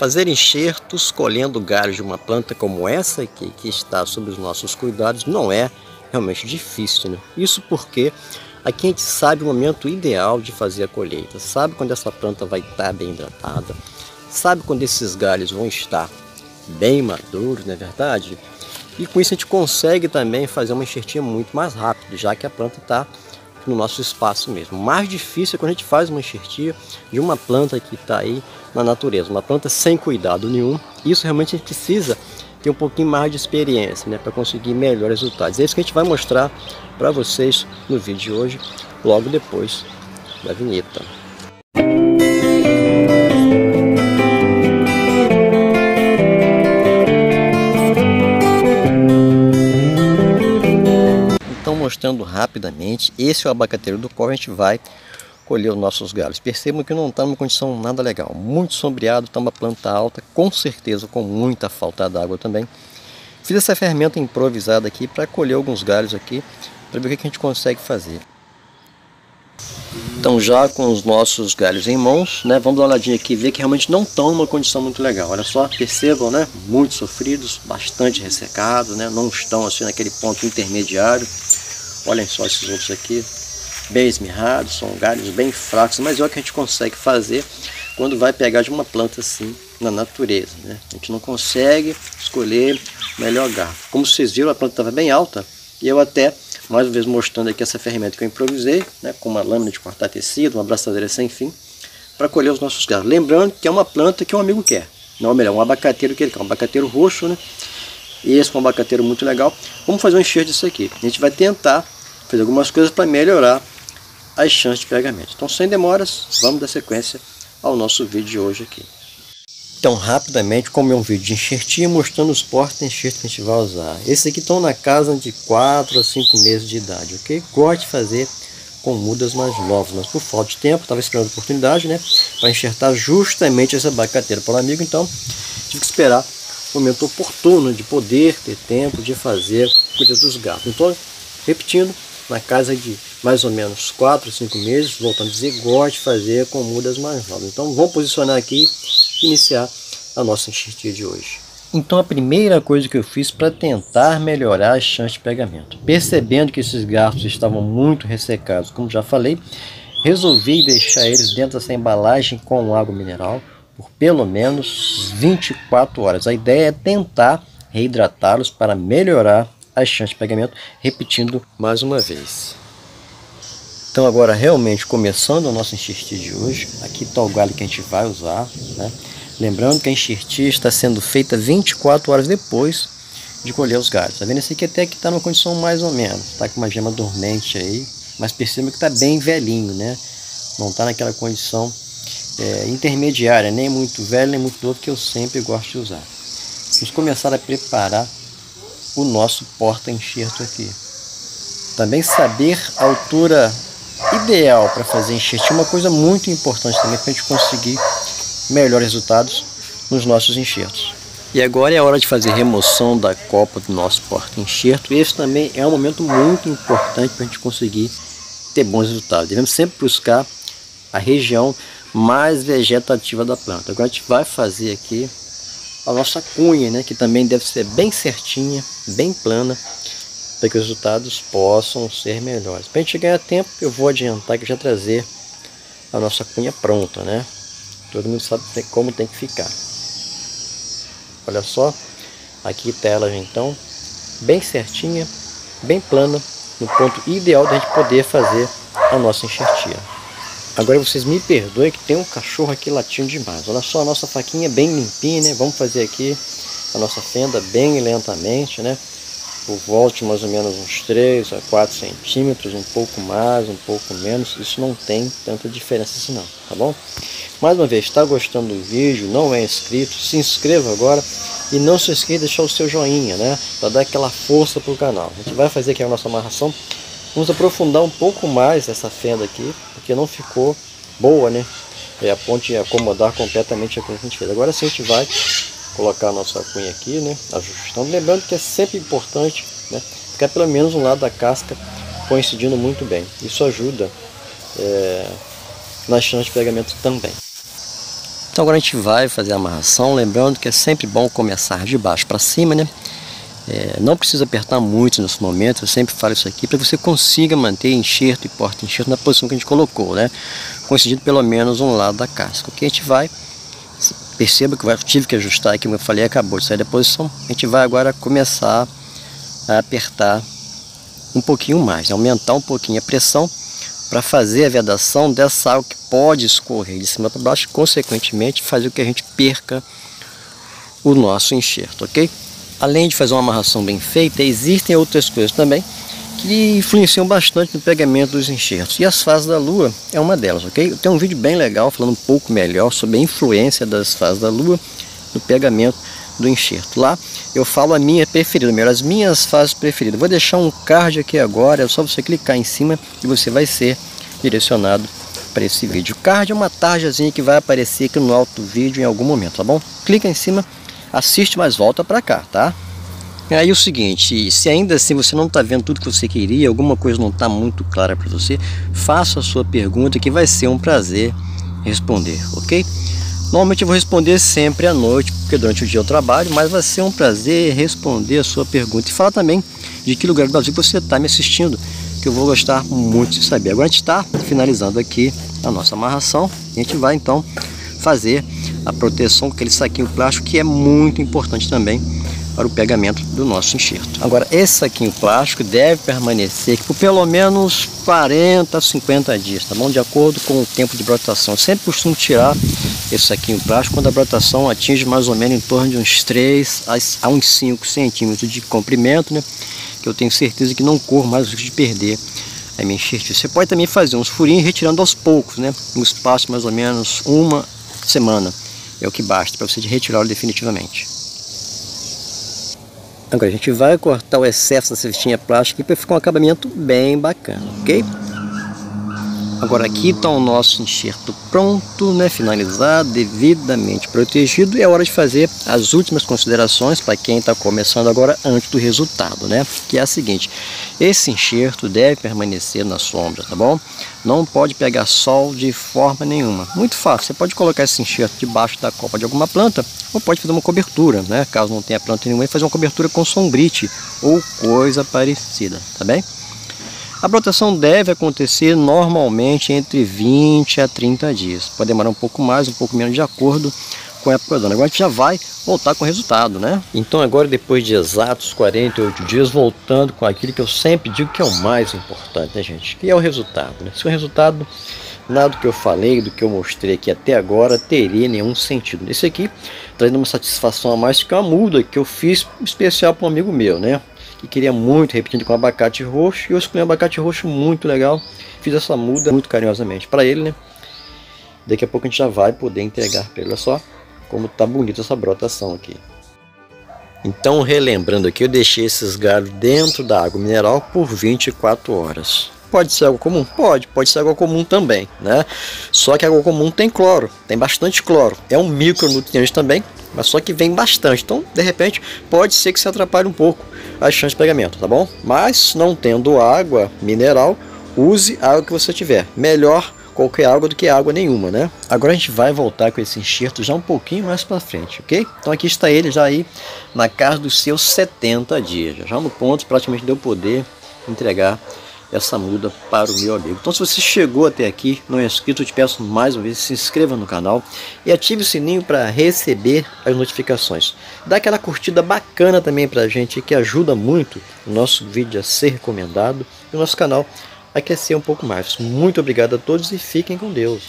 Fazer enxertos colhendo galhos de uma planta como essa aqui, que está sob os nossos cuidados, não é realmente difícil, né? Isso porque aqui a gente sabe o momento ideal de fazer a colheita, sabe quando essa planta vai estar bem hidratada, sabe quando esses galhos vão estar bem maduros, não é verdade? E com isso a gente consegue também fazer uma enxertia muito mais rápido, já que a planta está no nosso espaço mesmo. O mais difícil é quando a gente faz uma enxertia de uma planta que está aí na natureza, uma planta sem cuidado nenhum. Isso realmente a gente precisa ter um pouquinho mais de experiência, né, para conseguir melhores resultados. É isso que a gente vai mostrar para vocês no vídeo de hoje, logo depois da vinheta. Então, mostrando rapidamente, esse é o abacateiro do qual a gente vai colher os nossos galhos. Percebam que não está numa condição nada legal, muito sombreado, está uma planta alta, com certeza com muita falta d'água também. Fiz essa ferramenta improvisada aqui para colher alguns galhos aqui, para ver o que a gente consegue fazer. Então, já com os nossos galhos em mãos, né, vamos dar uma olhadinha aqui e ver que realmente não estão numa condição muito legal. Olha só, percebam, né, muito sofridos, bastante ressecados, né, não estão assim naquele ponto intermediário. Olhem só esses outros aqui, bem esmirrados, são galhos bem fracos, mas é o que a gente consegue fazer quando vai pegar de uma planta assim na natureza, né? A gente não consegue escolher o melhor garfo. Como vocês viram, a planta estava bem alta e eu até, mais uma vez mostrando aqui essa ferramenta que eu improvisei, né, com uma lâmina de cortar tecido, uma abraçadeira sem fim, para colher os nossos galhos. Lembrando que é uma planta que um amigo quer, não é melhor, um abacateiro que ele quer, um abacateiro roxo, né? E esse é um abacateiro muito legal. Vamos fazer um enxerto disso aqui. A gente vai tentar fazer algumas coisas para melhorar as chances de pegamento. Então, sem demoras, vamos dar sequência ao nosso vídeo de hoje aqui. Então, rapidamente, como é um vídeo de enxertia, mostrando os porta-enxertos que a gente vai usar. Esses aqui estão na casa de 4 a 5 meses de idade, ok? Gosto de fazer com mudas mais novas, mas por falta de tempo, estava esperando a oportunidade, né, para enxertar justamente essa abacateira para o amigo, então tive que esperar o momento oportuno de poder ter tempo de fazer cuidar dos gatos. Então, repetindo, na casa de mais ou menos 4 a 5 meses, voltando a dizer, gosto de fazer com mudas mais novas. Então vamos posicionar aqui e iniciar a nossa enxertia de hoje. Então a primeira coisa que eu fiz para tentar melhorar as chances de pegamento, percebendo que esses garfos estavam muito ressecados, como já falei, resolvi deixar eles dentro dessa embalagem com água mineral por pelo menos 24 horas. A ideia é tentar reidratá-los para melhorar as chances de pegamento, repetindo mais uma vez. Então agora realmente começando a nossa enxertia de hoje, aqui está o galho que a gente vai usar, né? Lembrando que a enxertia está sendo feita 24 horas depois de colher os galhos. Tá vendo? Esse aqui até que está numa condição mais ou menos, está com uma gema dormente aí, mas perceba que está bem velhinho, né? Não está naquela condição intermediária, nem muito velho, nem muito novo, que eu sempre gosto de usar. Vamos começar a preparar o nosso porta-enxerto aqui. Também saber a altura ideal para fazer enxerto é uma coisa muito importante também para a gente conseguir melhores resultados nos nossos enxertos. E agora é a hora de fazer remoção da copa do nosso porta-enxerto. Esse também é um momento muito importante para a gente conseguir ter bons resultados. Devemos sempre buscar a região mais vegetativa da planta. Agora a gente vai fazer aqui a nossa cunha, né, que também deve ser bem certinha, bem plana, para que os resultados possam ser melhores. Para a gente ganhar tempo, eu vou adiantar que já trazer a nossa cunha pronta, né? Todo mundo sabe como tem que ficar. Olha só, aqui está ela então, bem certinha, bem plana, no ponto ideal da gente poder fazer a nossa enxertia. Agora vocês me perdoem que tem um cachorro aqui latindo demais. Olha só, a nossa faquinha bem limpinha, né? Vamos fazer aqui a nossa fenda bem lentamente, né? Por volta de mais ou menos uns 3 a 4 centímetros, um pouco mais, um pouco menos. Isso não tem tanta diferença assim não, tá bom? Mais uma vez, está gostando do vídeo, não é inscrito, se inscreva agora. E não se esqueça de deixar o seu joinha, né? Para dar aquela força para o canal. A gente vai fazer aqui a nossa amarração. Vamos aprofundar um pouco mais essa fenda aqui, porque não ficou boa, né? A ponte ia acomodar completamente a cunha que a gente fez. Agora sim a gente vai colocar a nossa cunha aqui, né? Ajustando. Lembrando que é sempre importante, né, ficar pelo menos um lado da casca coincidindo muito bem. Isso ajuda nas chances de pegamento também. Então agora a gente vai fazer a amarração, lembrando que é sempre bom começar de baixo para cima, né? Não precisa apertar muito nesse momento, eu sempre falo isso aqui, para que você consiga manter enxerto e porta-enxerto na posição que a gente colocou, né? Coincidindo pelo menos um lado da casca. O que a gente vai, perceba que eu tive que ajustar aqui, como eu falei, acabou de sair da posição. A gente vai agora começar a apertar um pouquinho mais, aumentar um pouquinho a pressão para fazer a vedação dessa água que pode escorrer de cima para baixo e, consequentemente, fazer com que a gente perca o nosso enxerto, ok? Além de fazer uma amarração bem feita, existem outras coisas também que influenciam bastante no pegamento dos enxertos. E as fases da Lua é uma delas, ok? Eu tenho um vídeo bem legal falando um pouco melhor sobre a influência das fases da Lua no pegamento do enxerto. Lá eu falo a minha preferida, melhor, as minhas fases preferidas. Vou deixar um card aqui agora, é só você clicar em cima e você vai ser direcionado para esse vídeo. O card é uma tarjazinha que vai aparecer aqui no alto do vídeo em algum momento, tá bom? Clica em cima, assiste, mas volta para cá, tá? E aí o seguinte, se ainda assim você não está vendo tudo que você queria, alguma coisa não está muito clara para você, faça a sua pergunta que vai ser um prazer responder, ok? Normalmente eu vou responder sempre à noite, porque durante o dia eu trabalho, mas vai ser um prazer responder a sua pergunta. E fala também de que lugar do Brasil você está me assistindo, que eu vou gostar muito de saber. Agora a gente está finalizando aqui a nossa amarração, e a gente vai então fazer a proteção com aquele saquinho plástico, que é muito importante também para o pegamento do nosso enxerto. Agora, esse saquinho plástico deve permanecer aqui por pelo menos 40 a 50 dias, tá bom? De acordo com o tempo de brotação. Eu sempre costumo tirar esse saquinho plástico quando a brotação atinge mais ou menos em torno de uns 3 a uns 5 centímetros de comprimento, né? Que eu tenho certeza que não corro mais o risco de perder a minha enxertia. Você pode também fazer uns furinhos retirando aos poucos, né? No espaço mais ou menos uma semana. É o que basta para você retirá-lo definitivamente. Agora a gente vai cortar o excesso da cestinha plástica para ficar um acabamento bem bacana, ok? Agora aqui está o nosso enxerto pronto, né, finalizado, devidamente protegido. E é hora de fazer as últimas considerações para quem está começando agora antes do resultado, né? Que é a seguinte: esse enxerto deve permanecer na sombra, tá bom? Não pode pegar sol de forma nenhuma. Muito fácil, você pode colocar esse enxerto debaixo da copa de alguma planta ou pode fazer uma cobertura, né? Caso não tenha planta nenhuma, fazer uma cobertura com sombrite ou coisa parecida, tá bem? A brotação deve acontecer normalmente entre 20 a 30 dias. Pode demorar um pouco mais, um pouco menos, de acordo com a época do ano. Agora a gente já vai voltar com o resultado, né? Então agora, depois de exatos 48 dias, voltando com aquilo que eu sempre digo que é o mais importante, né, gente? Que é o resultado, né? Se o resultado, nada do que eu falei, do que eu mostrei aqui até agora, teria nenhum sentido. Esse aqui, trazendo uma satisfação a mais, que é uma muda que eu fiz especial para um amigo meu, né? Que queria muito, repetindo, com abacate roxo, e eu escolhi um abacate roxo muito legal. Fiz essa muda muito carinhosamente para ele, né? Daqui a pouco a gente já vai poder entregar para ele. Olha só como tá bonita essa brotação aqui. Então, relembrando aqui, eu deixei esses galhos dentro da água mineral por 24 horas. Pode ser água comum? Pode ser água comum também, né? Só que a água comum tem cloro, tem bastante cloro. É um micronutriente também, mas só que vem bastante. Então, de repente, pode ser que se atrapalhe um pouco a chance de pegamento, tá bom? Mas, não tendo água mineral, use a água que você tiver. Melhor qualquer água do que água nenhuma, né? Agora a gente vai voltar com esse enxerto já um pouquinho mais para frente, ok? Então aqui está ele já aí na casa dos seus 70 dias. Já no ponto praticamente de eu poder entregar essa muda para o meu amigo. Então, se você chegou até aqui, não é inscrito, eu te peço mais uma vez, se inscreva no canal e ative o sininho para receber as notificações. Dá aquela curtida bacana também para a gente, que ajuda muito o nosso vídeo a ser recomendado e o nosso canal a crescer um pouco mais. Muito obrigado a todos e fiquem com Deus.